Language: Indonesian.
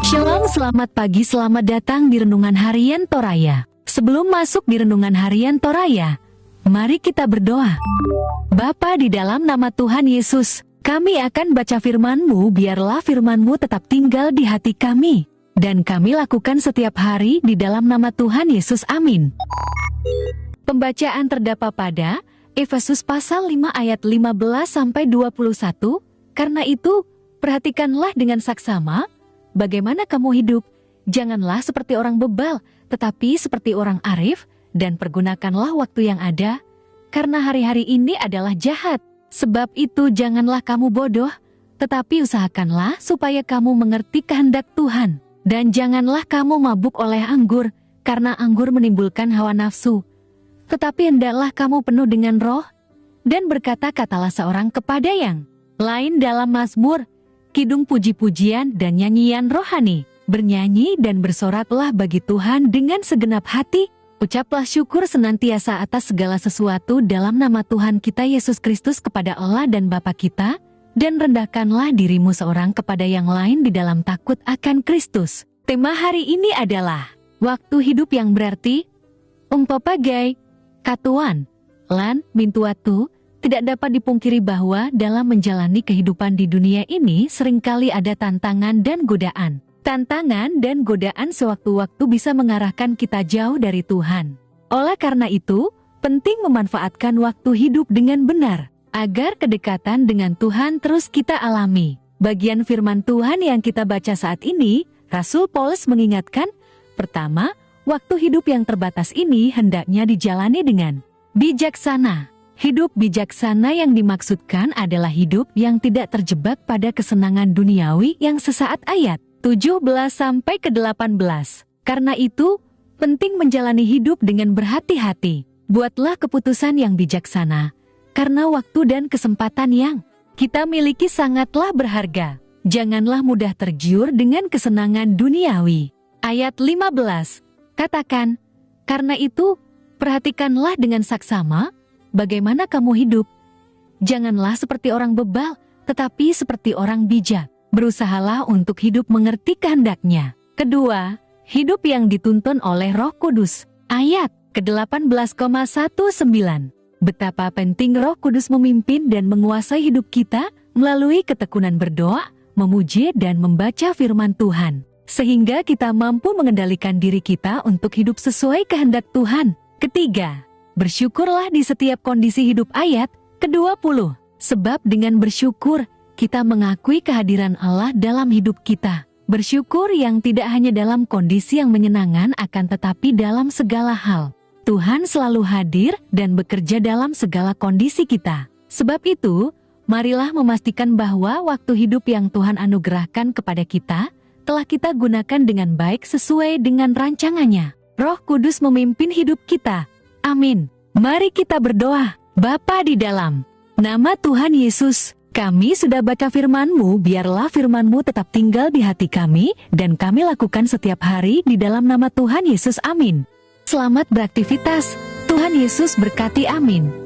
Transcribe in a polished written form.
Shalom, selamat pagi, selamat datang di Renungan Harian Toraya. Sebelum masuk di Renungan Harian Toraya, mari kita berdoa. Bapa, di dalam nama Tuhan Yesus, kami akan baca firman-Mu, biarlah firman-Mu tetap tinggal di hati kami, dan kami lakukan setiap hari di dalam nama Tuhan Yesus, amin. Pembacaan terdapat pada Efesus pasal 5 ayat 15-21, karena itu, perhatikanlah dengan saksama, bagaimana kamu hidup, janganlah seperti orang bebal, tetapi seperti orang arif, dan pergunakanlah waktu yang ada, karena hari-hari ini adalah jahat. Sebab itu janganlah kamu bodoh, tetapi usahakanlah supaya kamu mengerti kehendak Tuhan. Dan janganlah kamu mabuk oleh anggur, karena anggur menimbulkan hawa nafsu. Tetapi hendaklah kamu penuh dengan roh, dan berkata-katalah seorang kepada yang lain dalam mazmur, kidung puji-pujian dan nyanyian rohani, bernyanyi dan bersoraklah bagi Tuhan dengan segenap hati, ucaplah syukur senantiasa atas segala sesuatu dalam nama Tuhan kita Yesus Kristus kepada Allah dan Bapa kita, dan rendahkanlah dirimu seorang kepada yang lain di dalam takut akan Kristus. Tema hari ini adalah, waktu hidup yang berarti, papagai, katuan, lan, mintuatu. Tidak dapat dipungkiri bahwa dalam menjalani kehidupan di dunia ini seringkali ada tantangan dan godaan. Tantangan dan godaan sewaktu-waktu bisa mengarahkan kita jauh dari Tuhan. Oleh karena itu, penting memanfaatkan waktu hidup dengan benar, agar kedekatan dengan Tuhan terus kita alami. Bagian firman Tuhan yang kita baca saat ini, Rasul Paulus mengingatkan, pertama, waktu hidup yang terbatas ini hendaknya dijalani dengan bijaksana. Hidup bijaksana yang dimaksudkan adalah hidup yang tidak terjebak pada kesenangan duniawi yang sesaat, ayat 17-18. Karena itu, penting menjalani hidup dengan berhati-hati. Buatlah keputusan yang bijaksana, karena waktu dan kesempatan yang kita miliki sangatlah berharga. Janganlah mudah tergiur dengan kesenangan duniawi. Ayat 15, katakan, karena itu, perhatikanlah dengan saksama, bagaimana kamu hidup. Janganlah seperti orang bebal, tetapi seperti orang bijak. Berusahalah untuk hidup mengerti kehendaknya. Kedua, hidup yang dituntun oleh Roh Kudus. Ayat ke-18,19. Betapa penting Roh Kudus memimpin dan menguasai hidup kita melalui ketekunan berdoa, memuji dan membaca firman Tuhan, sehingga kita mampu mengendalikan diri kita untuk hidup sesuai kehendak Tuhan. Ketiga, bersyukurlah di setiap kondisi hidup. Ayat ke-20. Sebab dengan bersyukur, kita mengakui kehadiran Allah dalam hidup kita. Bersyukur yang tidak hanya dalam kondisi yang menyenangkan akan tetapi dalam segala hal. Tuhan selalu hadir dan bekerja dalam segala kondisi kita. Sebab itu, marilah memastikan bahwa waktu hidup yang Tuhan anugerahkan kepada kita, telah kita gunakan dengan baik sesuai dengan rancangannya. Roh Kudus memimpin hidup kita. Amin. Mari kita berdoa. Bapa di dalam nama Tuhan Yesus, kami sudah baca firman-Mu, biarlah firman-Mu tetap tinggal di hati kami, dan kami lakukan setiap hari di dalam nama Tuhan Yesus, amin. Selamat beraktivitas, Tuhan Yesus berkati, amin.